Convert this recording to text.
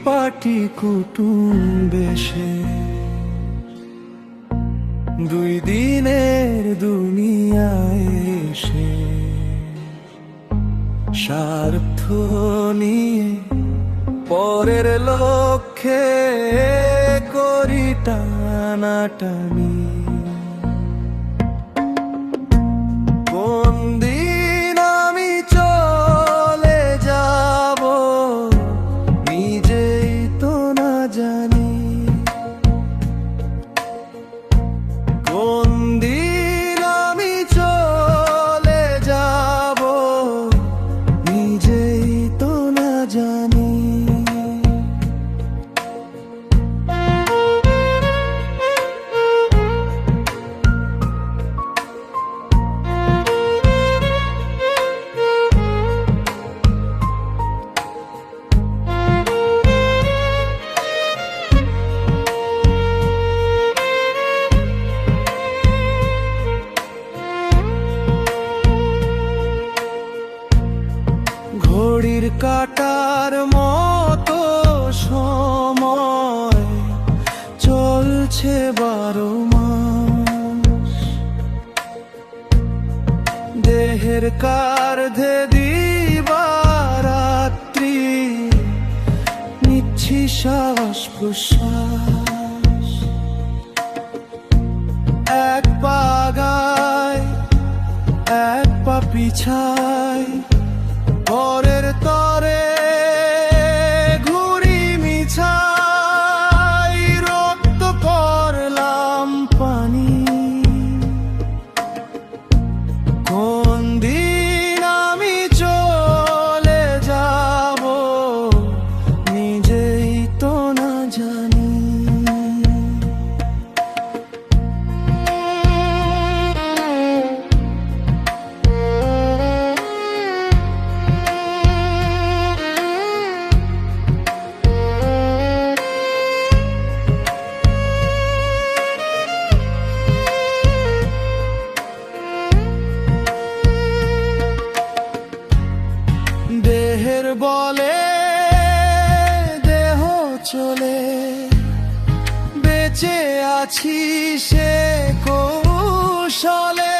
পাটি কুটুম বেশে 2 দিনের দুনিয়ায় এসে স্বার্থ নিয়ে পরের লক্ষ্যে করি টানাটানি। কোন দিন আমি চলে যাব নিজেই তো না জানি, কোন দিন আমি চলে যাব নিজেই তো না জানি। ঘড়ির কাঁটার মতো সময় চলছে 12 মাস, দেহের কার্ধে দিবারাত্রি নিচ্ছি শ্বাস প্রশ্বাস। এক পা আগায় এক পা পিছায় পরের তরে ঘুরি মিছাই, রক্ত করলাম পানি। কোন দিন আমি চলে যাব নিজেই তো না জানি। দেহের বলে দেহ চলে, বেঁচে আছি সে কৌশলে।